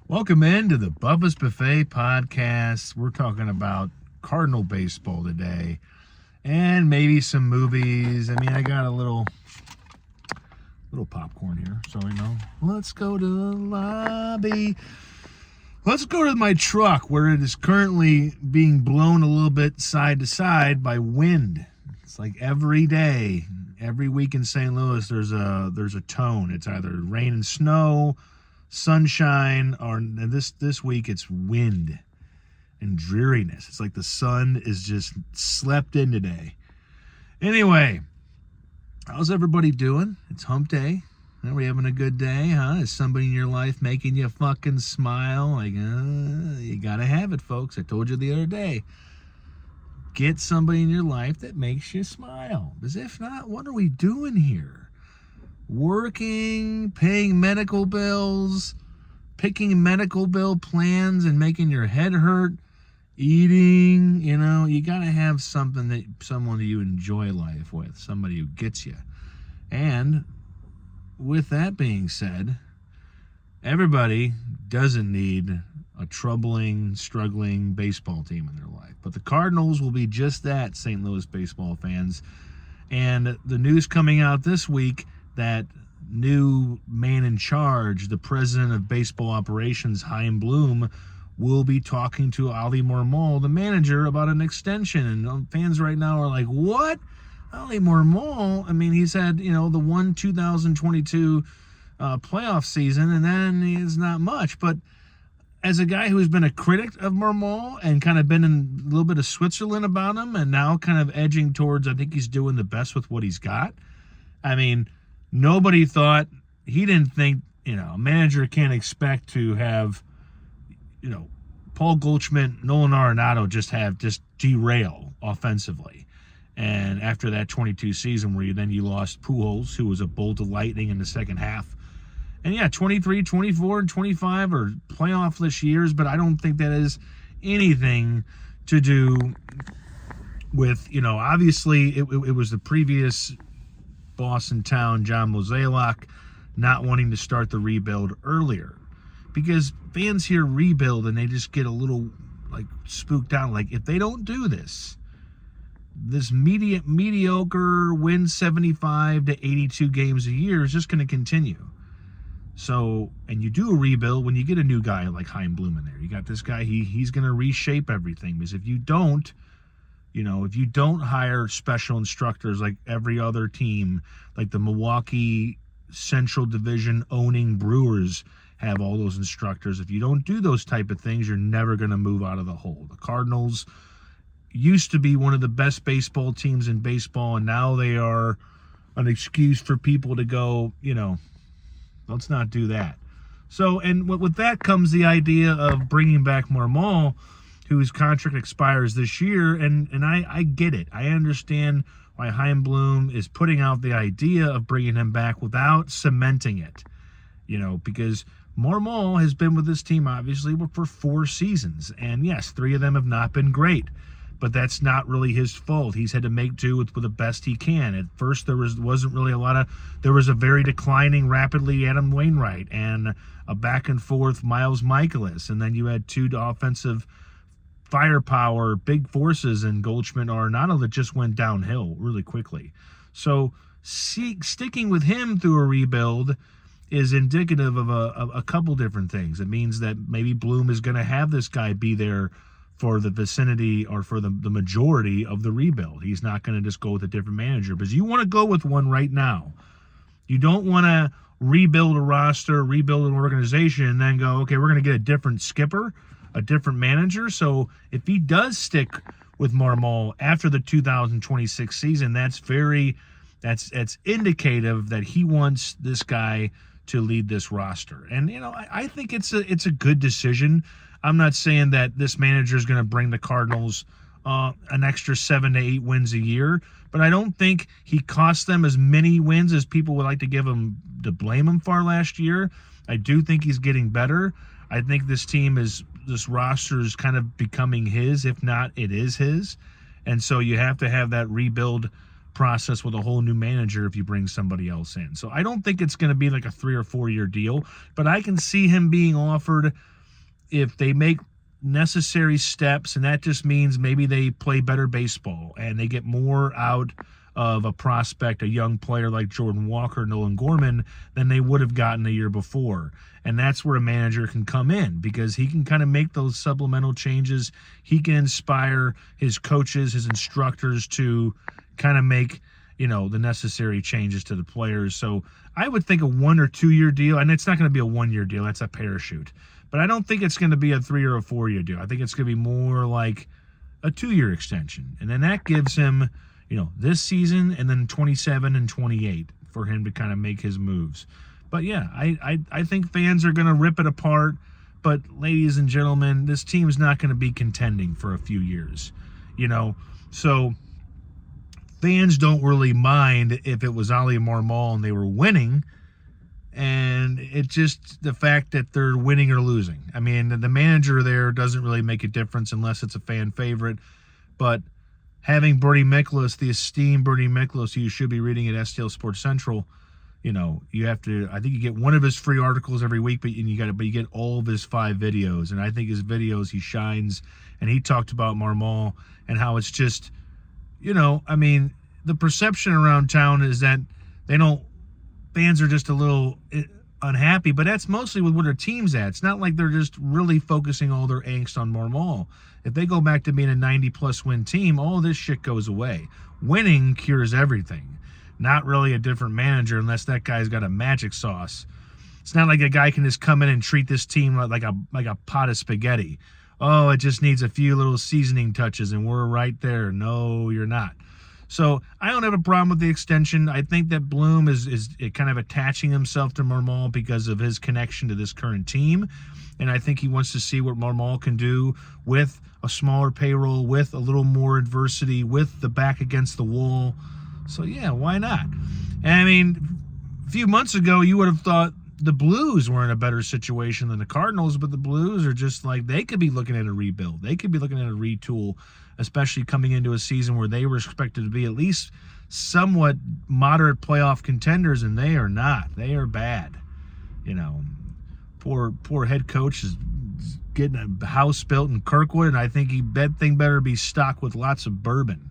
Welcome into the Bubba's Buffet podcast. We're talking about Cardinal baseball today and maybe some movies. I mean, I got a little popcorn here, so let's go to the lobby. Let's go to my truck where it is currently being blown a little bit side to side by wind. It's like every day, every week in St. Louis, there's a tone. It's either rain and snow, sunshine, or this week it's wind and dreariness. It's like the sun is just slept in today. Anyway, how's everybody doing? It's hump day. Are we having a good day, huh? Is somebody in your life making you fucking smile? Like, you gotta have it, folks. I told you the other day. Get somebody in your life that makes you smile. Because if not, what are we doing here? Working, paying medical bills, picking medical bill plans and making your head hurt, eating, you gotta have someone that you enjoy life with, somebody who gets you. And with that being said, everybody doesn't need a troubling, struggling baseball team in their life. But the Cardinals will be just that, St. Louis baseball fans. And the news coming out this week that new man in charge, the president of baseball operations, Chaim Bloom, will be talking to Oli Marmol, the manager, about an extension. And fans right now are like, what? Oli Marmol? I mean, he's had, the 2022 playoff season, and then it's not much. But as a guy who's been a critic of Marmol and kind of been in a little bit of Switzerland about him, and now kind of edging towards, I think he's doing the best with what he's got. I mean, nobody thought, he didn't think, a manager can't expect to have, Paul Goldschmidt, Nolan Arenado just derail offensively. And after that 22 season where you lost Pujols, who was a bolt of lightning in the second half. And yeah, 23, 24, and 25 are playoff-less years, but I don't think that has anything to do with, obviously it was the previous boss in town, John Mozeliak, not wanting to start the rebuild earlier. Because fans hear rebuild and they just get a little, spooked out. Like, if they don't do this mediocre win 75 to 82 games a year is just going to continue. So, and you do a rebuild when you get a new guy like Chaim Bloom in there. You got this guy, he's going to reshape everything. Because if you don't, hire special instructors like every other team, like the Milwaukee Central Division owning Brewers have all those instructors. If you don't do those type of things, you're never going to move out of the hole. The Cardinals used to be one of the best baseball teams in baseball, and now they are an excuse for people to go, let's not do that. So, and with that comes the idea of bringing back Marmol, whose contract expires this year, and I get it. I understand why Chaim Bloom is putting out the idea of bringing him back without cementing it, because Marmol has been with this team, obviously, for 4 seasons, and yes, 3 of them have not been great. But that's not really his fault. He's had to make do with the best he can. At first, there was a very declining, rapidly Adam Wainwright and a back and forth Miles Michaelis. And then you had 2 offensive firepower, big forces in Goldschmidt and Arenado that just went downhill really quickly. So sticking with him through a rebuild is indicative of a couple different things. It means that maybe Bloom is going to have this guy be there for the vicinity or for the majority of the rebuild. He's not going to just go with a different manager, because you want to go with one right now. You don't want to rebuild a roster, rebuild an organization, and then go, okay, we're going to get a different skipper, a different manager. So if he does stick with Marmol after the 2026 season, that's indicative that he wants this guy to lead this roster. And, I think it's a good decision. I'm not saying that this manager is going to bring the Cardinals an extra 7 to 8 wins a year, but I don't think he cost them as many wins as people would like to blame him for last year. I do think he's getting better. I think this roster is kind of becoming his, if not it is his. And so you have to have that rebuild process with a whole new manager if you bring somebody else in. So I don't think it's going to be like a 3 or 4 year deal, but I can see him being offered if they make necessary steps, and that just means maybe they play better baseball and they get more out of a prospect, a young player like Jordan Walker, Nolan Gorman, than they would have gotten the year before. And that's where a manager can come in, because he can kind of make those supplemental changes. He can inspire his coaches, his instructors to kind of make, the necessary changes to the players. So I would think a 1 or 2 year deal, and it's not going to be a 1 year deal. That's a parachute. But I don't think it's going to be a 3 or a 4 year deal. I think it's going to be more like a 2 year extension. And then that gives him, this season and then 27 and 28 for him to kind of make his moves. But yeah, I think fans are going to rip it apart. But ladies and gentlemen, this team is not going to be contending for a few years, So fans don't really mind if it was Oli Marmol and they were winning. And it's just the fact that they're winning or losing. I mean, the manager there doesn't really make a difference unless it's a fan favorite. But having Bernie Miklasz, the esteemed Bernie Miklasz, who you should be reading at STL Sports Central, you have to. I think you get one of his free articles every week, but you get all of his 5 videos. And I think his videos, he shines. And he talked about Marmol and how it's just, the perception around town is that fans are just a little unhappy, but that's mostly with where their team's at. It's not like they're just really focusing all their angst on Marmol. If they go back to being a 90-plus win team, all this shit goes away. Winning cures everything. Not really a different manager unless that guy's got a magic sauce. It's not like a guy can just come in and treat this team like a pot of spaghetti. Oh, it just needs a few little seasoning touches and we're right there. No, you're not. So I don't have a problem with the extension. I think that Bloom is kind of attaching himself to Marmol because of his connection to this current team. And I think he wants to see what Marmol can do with a smaller payroll, with a little more adversity, with the back against the wall. So, yeah, why not? And I mean, a few months ago, you would have thought the Blues were in a better situation than the Cardinals, but the Blues are just like, they could be looking at a rebuild. They could be looking at a retool, especially coming into a season where they were expected to be at least somewhat moderate playoff contenders, and they are not. They are bad. Poor head coach is getting a house built in Kirkwood, and I think that thing better be stocked with lots of bourbon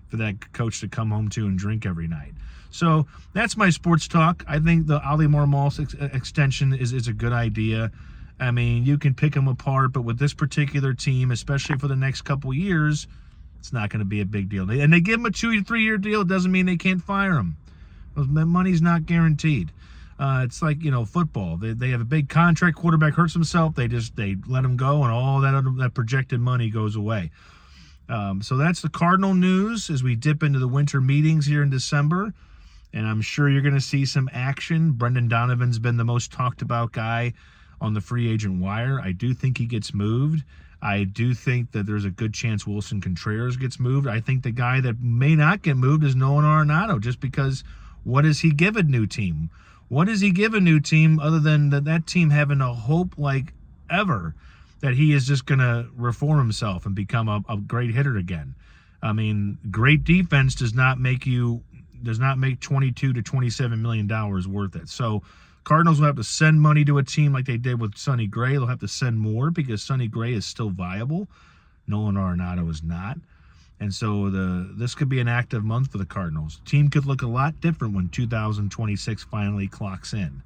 for that coach to come home to and drink every night. So that's my sports talk. I think the Oli Marmol extension is a good idea. I mean, you can pick them apart, but with this particular team, especially for the next couple years, it's not going to be a big deal. And they give them a 2 or 3 year deal. It doesn't mean they can't fire them. Money's not guaranteed. It's like, football. They have a big contract. Quarterback hurts himself. They let him go, and all that projected money goes away. So that's the Cardinal news as we dip into the winter meetings here in December. And I'm sure you're going to see some action. Brendan Donovan's been the most talked about guy on the free agent wire. I do think he gets moved. I do think that there's a good chance Wilson Contreras gets moved. I think the guy that may not get moved is Nolan Arenado, just because what does he give a new team? What does he give a new team other than that team having a hope like ever that he is just going to reform himself and become a great hitter again? I mean, great defense does not make 22 to $27 million worth it. So Cardinals will have to send money to a team like they did with Sonny Gray. They'll have to send more because Sonny Gray is still viable. Nolan Arenado is not. And so this could be an active month for the Cardinals. The team could look a lot different when 2026 finally clocks in.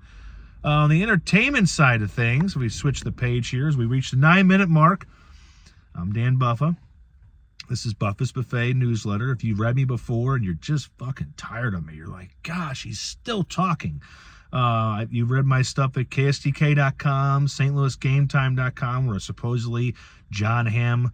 On the entertainment side of things, we switch the page here as we reach the 9-minute mark. I'm Dan Buffa. This is Buffa's Buffet newsletter. If you've read me before and you're just fucking tired of me, you're like, gosh, he's still talking. You've read my stuff at KSTK.com, StLouisGameTime.com, where supposedly John Hamm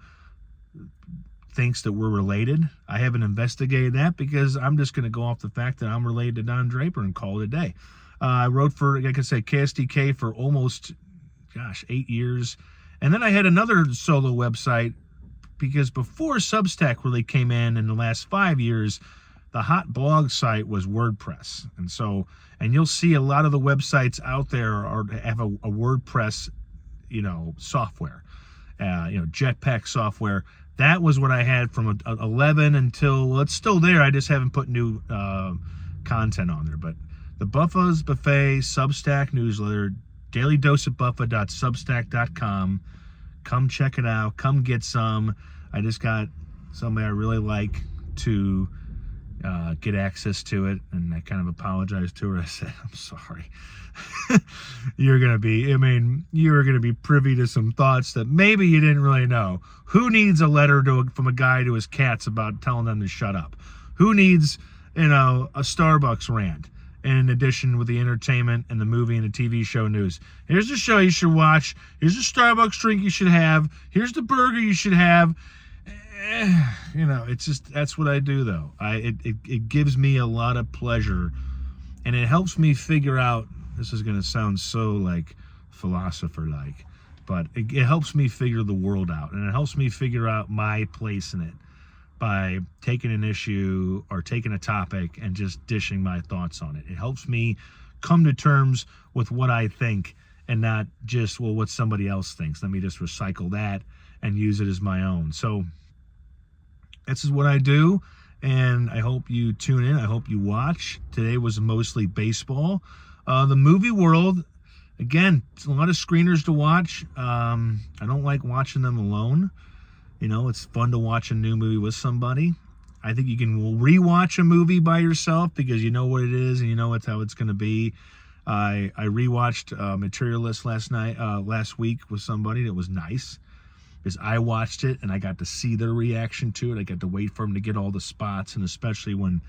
thinks that we're related. I haven't investigated that because I'm just going to go off the fact that I'm related to Don Draper and call it a day. I wrote for, like I said, KSTK for almost, 8 years. And then I had another solo website because before Substack really came in the last 5 years, the hot blog site was WordPress. And you'll see a lot of the websites out there have a WordPress, software, Jetpack software. That was what I had from 11 until, well, it's still there. I just haven't put new content on there. But the Buffa's Buffet Substack newsletter, dailydoseofbuffa.substack.com. come check it out. Come get some. I just got somebody I really like to get access to it, and I kind of apologized to her. I said, I'm sorry. You're going to be privy to some thoughts that maybe you didn't really know. Who needs a letter from a guy to his cats about telling them to shut up? Who needs, a Starbucks rant? And in addition, with the entertainment and the movie and the TV show news. Here's the show you should watch. Here's the Starbucks drink you should have. Here's the burger you should have. It's just, that's what I do, though. It gives me a lot of pleasure, and it helps me figure out, this is going to sound so like philosopher-like, but it helps me figure the world out, and it helps me figure out my place in it by taking an issue or taking a topic and just dishing my thoughts on it. It helps me come to terms with what I think and not just, well, what somebody else thinks. Let me just recycle that and use it as my own. So this is what I do, and I hope you tune in. I hope you watch. Today was mostly baseball. The movie world, again, it's a lot of screeners to watch. I don't like watching them alone. It's fun to watch a new movie with somebody. I think you can rewatch a movie by yourself because you know what it is and you know how it's going to be. I rewatched Materialist last week with somebody. That was nice because I watched it and I got to see their reaction to it. I got to wait for them to get all the spots, and especially when,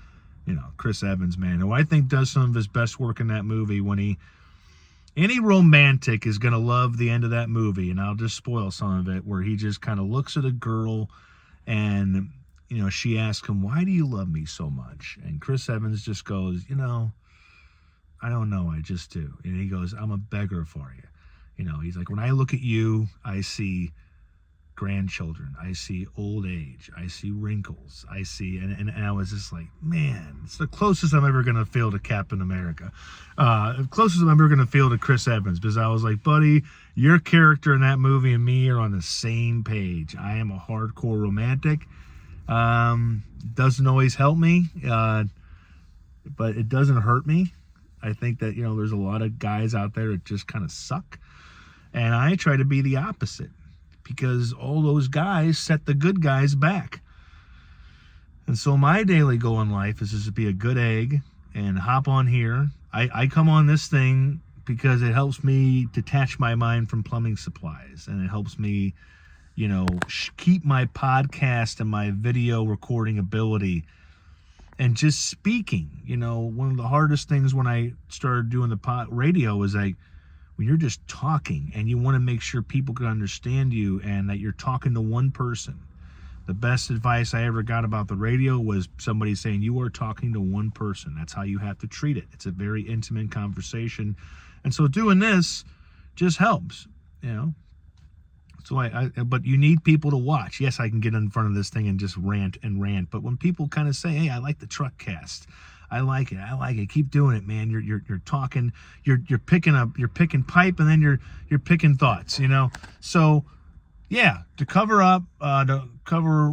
Chris Evans, man, who I think does some of his best work in that movie. When any romantic is going to love the end of that movie, and I'll just spoil some of it, where he just kind of looks at a girl and, she asks him, why do you love me so much? And Chris Evans just goes, I don't know, I just do. And he goes, I'm a beggar for you. He's like, when I look at you, I see grandchildren, I see old age, I see wrinkles, I see, and I was just like, man, it's the closest I'm ever going to feel to Captain America. The closest I'm ever going to feel to Chris Evans, because I was like, buddy, your character in that movie and me are on the same page. I am a hardcore romantic. Doesn't always help me, but it doesn't hurt me. I think that, there's a lot of guys out there that just kind of suck, and I try to be the opposite, because all those guys set the good guys back. And so my daily goal in life is just to be a good egg and hop on here. I come on this thing because it helps me detach my mind from plumbing supplies, and it helps me, keep my podcast and my video recording ability and just speaking. One of the hardest things when I started doing the radio was when you're just talking and you want to make sure people can understand you and that you're talking to one person. The best advice I ever got about the radio was somebody saying, you are talking to one person. That's how you have to treat it. It's a very intimate conversation. And so doing this just helps, So but you need people to watch. Yes, I can get in front of this thing and just rant. But when people kind of say, hey, I like the truckcast, I like it. Keep doing it, man. You're talking, you're picking pipe, and then you're picking thoughts, So yeah, to cover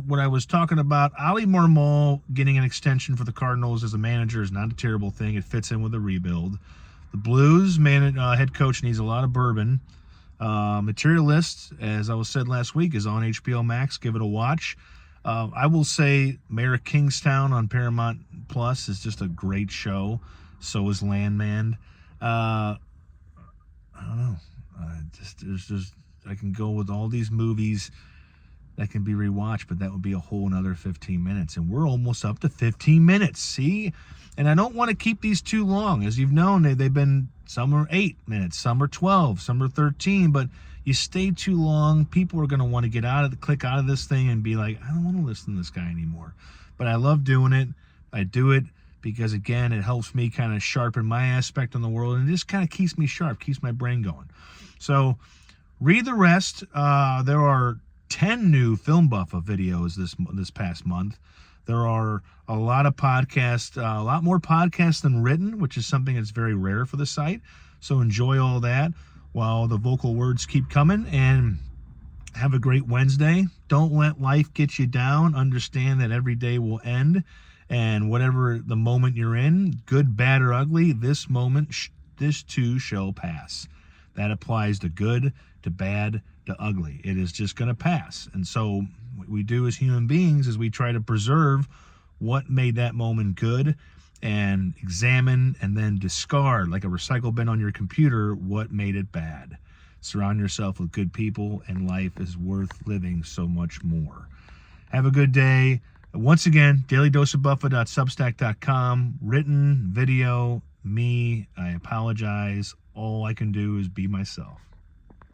what I was talking about, Oli Marmol getting an extension for the Cardinals as a manager is not a terrible thing. It fits in with the rebuild. The Blues head coach needs a lot of bourbon. Materialist, as I was said last week, is on HBO Max. Give it a watch. I will say Mayor of Kingstown on Paramount Plus is just a great show. So is Landman. I don't know. I can go with all these movies that can be rewatched, but that would be a whole another 15 minutes. And we're almost up to 15 minutes. See? And I don't want to keep these too long. As you've known, they've been, some are 8 minutes, some are 12, some are 13, but you stay too long, people are going to want to click out of this thing and be like, I don't want to listen to this guy anymore. But I love doing it. I do it because, again, it helps me kind of sharpen my aspect on the world, and it just kind of keeps me sharp, keeps my brain going. So read the rest. There are 10 new Film Buffa videos this past month. There are a lot of podcasts, a lot more podcasts than written, which is something that's very rare for the site. So enjoy all that while the vocal words keep coming, and have a great Wednesday. Don't let life get you down. Understand that every day will end, and whatever the moment you're in, good, bad, or ugly, this moment, this too shall pass. That applies to good, to bad, to ugly. It is just going to pass. And so what we do as human beings is we try to preserve what made that moment good and examine and then discard, like a recycle bin on your computer, what made it bad. Surround yourself with good people, and life is worth living so much more. Have a good day. Once again, dailydoseofbuffa.substack.com. Written, video, me. I apologize. All I can do is be myself.